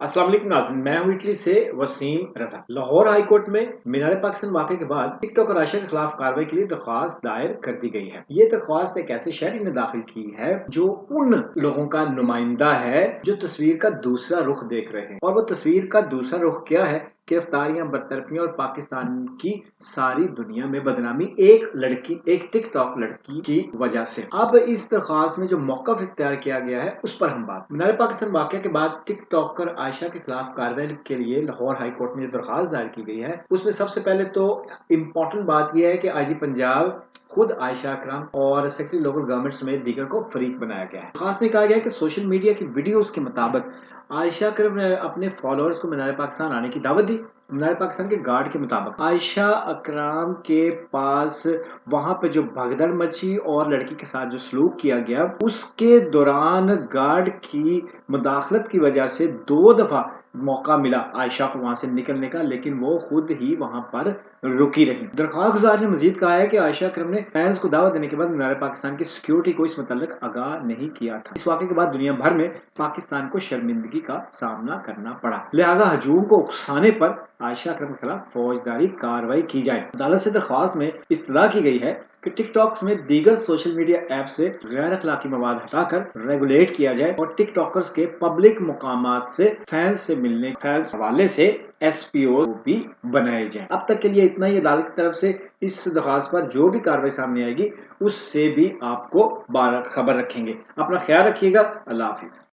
अस्सलाम वालेकुम नाज़रीन, मैं हूं इटली से वसीम रजा। लाहौर हाई कोर्ट में मीनार पाकिस्तान वाक़े के बाद टिकटॉक और आयशा के खिलाफ कार्रवाई के लिए दरख्वास्त दायर कर दी गई है। ये दरख्वास्त एक ऐसे शहरी ने दाखिल की है जो उन लोगों का नुमाइंदा है जो तस्वीर का दूसरा रुख देख रहे हैं। और वो तस्वीर का दूसरा रुख क्या है? गिरफ्तारियां, बरतरफियां और पाकिस्तान की सारी दुनिया में बदनामी एक टिकटॉक लड़की की वजह से। अब इस दरख्वास्त में जो मौक़िफ़ इख्तियार किया गया है उस पर हम बात। मीनार पाकिस्तान वाक़े के बाद टिकटॉकर आयशा के खिलाफ कार्रवाई के लिए लाहौर हाई कोर्ट में जो दरख्वास्त दायर की गई है उसमें सबसे पहले तो इम्पोर्टेंट बात यह है कि आईजी पंजाब खुद आयशा अकरम और सेक्रेटरी लोकल गवर्नमेंट समेत दीगर को फरीक बनाया गया है। खास में कहा गया है कि सोशल मीडिया की वीडियोस के मुताबिक आयशा अकरम ने अपने फॉलोअर्स को मीनार पाकिस्तान आने की दावत दी। मीनार पाकिस्तान के गार्ड के मुताबिक आयशा अकरम के पास वहां पे जो भगदड़ मची और लड़की के साथ जो सलूक किया गया उसके दौरान गार्ड की मुदाखलत की वजह से 2 दफा मौका मिला आयशा को वहां से निकलने का, लेकिन वो खुद ही वहां पर रुकी रही। दरख्वास्त गुजार ने मजीद कहा है कि आयशा अकरम ने फैंस को दावत देने के बाद मीनार पाकिस्तान की सिक्योरिटी को इस मुतल्लिक आगाह नहीं किया था। इस वाक़े के बाद दुनिया भर में पाकिस्तान को शर्मिंदगी का सामना करना पड़ा, लिहाजा हजूम को उकसाने पर आयशा अकरम के खिलाफ फौजदारी कार्रवाई की जाए। अदालत से दरख्वास्त में इस्तदा की गई है कि टिकटॉक में दीगर सोशल मीडिया ऐप से गैर अखलाकी मवाद हटाकर रेगुलेट किया जाए और टिकटॉकर्स के पब्लिक मुकामात से फैंस से मिलने फैंस हवाले से SPO भी बनाए जाए। अब तक के लिए इतना ही। अदालत की तरफ से इस दरख्वास्त पर जो भी कार्रवाई सामने आएगी उससे भी आपको खबर रखेंगे। अपना ख्याल रखिएगा। अल्लाह हाफिज।